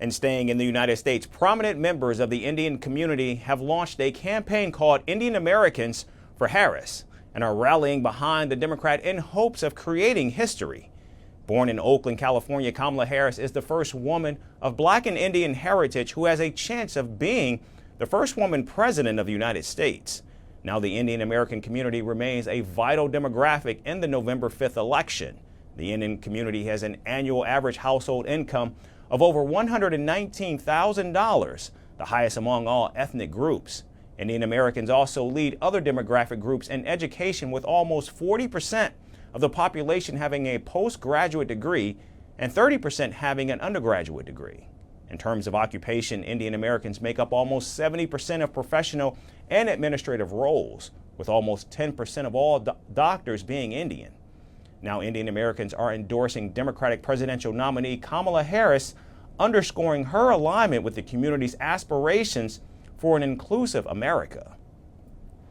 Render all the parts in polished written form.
And staying in the United States, prominent members of the Indian community have launched a campaign called Indian Americans for Harris and are rallying behind the Democrat in hopes of creating history. Born in Oakland, California, Kamala Harris is the first woman of Black and Indian heritage who has a chance of being the first woman president of the United States. Now, the Indian American community remains a vital demographic in the November 5th election. The Indian community has an annual average household income of over $119,000, the highest among all ethnic groups. Indian Americans also lead other demographic groups in education, with almost 40% of the population having a postgraduate degree and 30% having an undergraduate degree. In terms of occupation, Indian Americans make up almost 70% of professional and administrative roles, with almost 10% of all doctors being Indian. Now, Indian Americans are endorsing Democratic presidential nominee Kamala Harris, underscoring her alignment with the community's aspirations for an inclusive America.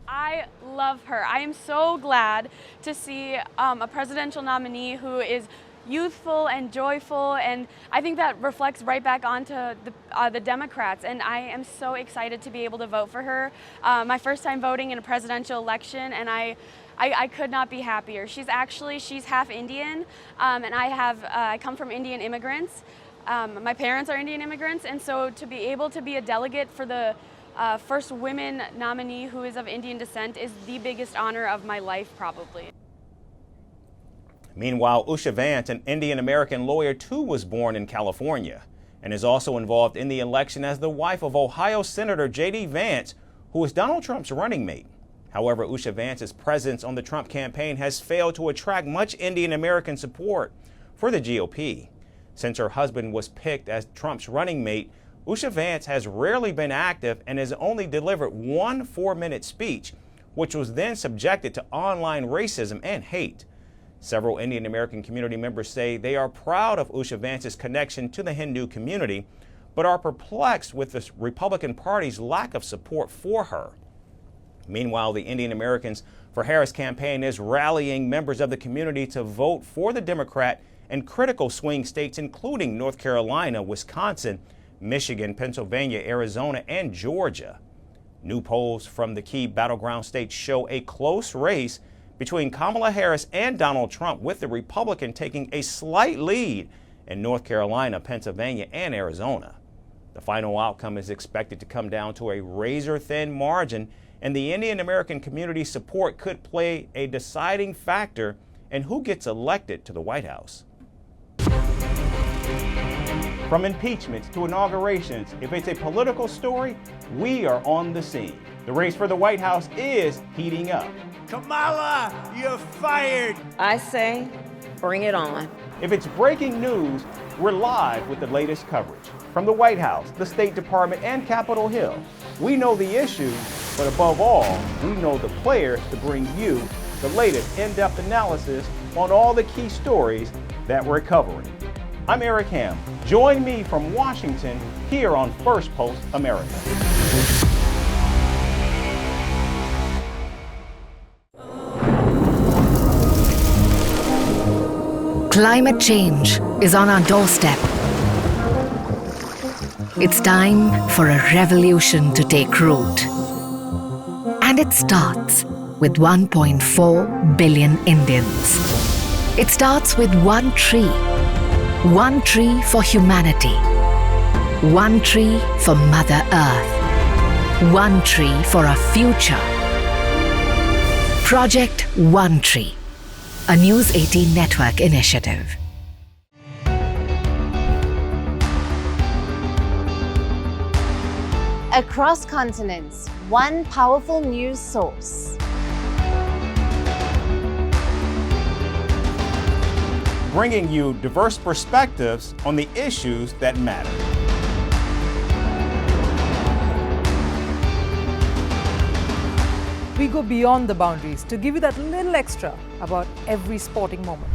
I love her. I am so glad to see a presidential nominee who is youthful and joyful, and I think that reflects right back onto the Democrats, and I am so excited to be able to vote for her. My first time voting in a presidential election, and I could not be happier. She's half Indian, and I come from Indian immigrants. My parents are Indian immigrants, and so to be able to be a delegate for the first women nominee who is of Indian descent is the biggest honor of my life, probably. Meanwhile, Usha Vance, an Indian American lawyer, too was born in California and is also involved in the election as the wife of Ohio Senator JD Vance, who is Donald Trump's running mate. However, Usha Vance's presence on the Trump campaign has failed to attract much Indian American support for the GOP. Since her husband was picked as Trump's running mate, Usha Vance has rarely been active and has only delivered one 4-minute speech, which was then subjected to online racism and hate. Several Indian American community members say they are proud of Usha Vance's connection to the Hindu community, but are perplexed with the Republican Party's lack of support for her. Meanwhile, the Indian Americans for Harris campaign is rallying members of the community to vote for the Democrat in critical swing states, including North Carolina, Wisconsin, Michigan, Pennsylvania, Arizona, and Georgia. New polls from the key battleground states show a close race between Kamala Harris and Donald Trump, with the Republican taking a slight lead in North Carolina, Pennsylvania, and Arizona. The final outcome is expected to come down to a razor-thin margin, and the Indian American community support could play a deciding factor in who gets elected to the White House. From impeachments to inaugurations, if it's a political story, we are on the scene. The race for the White House is heating up. Kamala, you're fired! I say, bring it on. If it's breaking news, we're live with the latest coverage. From the White House, the State Department, and Capitol Hill, we know the issues, but above all, we know the players to bring you the latest in-depth analysis on all the key stories that we're covering. I'm Eric Ham. Join me from Washington here on Firstpost America. Climate change is on our doorstep. It's time for a revolution to take root. And it starts with 1.4 billion Indians. It starts with one tree. One tree for humanity. One tree for Mother Earth. One tree for our future. Project One Tree, a News 18 network initiative. Across continents, one powerful news source. Bringing you diverse perspectives on the issues that matter. We go beyond the boundaries to give you that little extra about every sporting moment.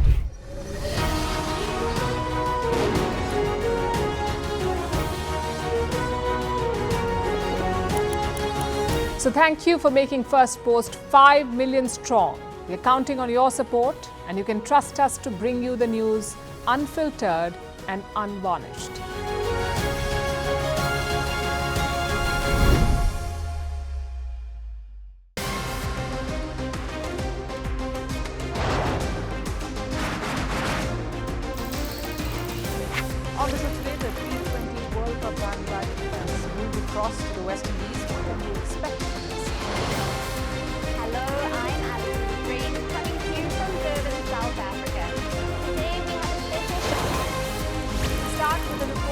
So thank you for making Firstpost 5 million strong. We're counting on your support, and you can trust us to bring you the news unfiltered and unvarnished. time private defence moved across to the West Indies. What can we expect from this? Hello, I'm Alison Green, coming to you from Durban, South Africa. Today we have a special Start with the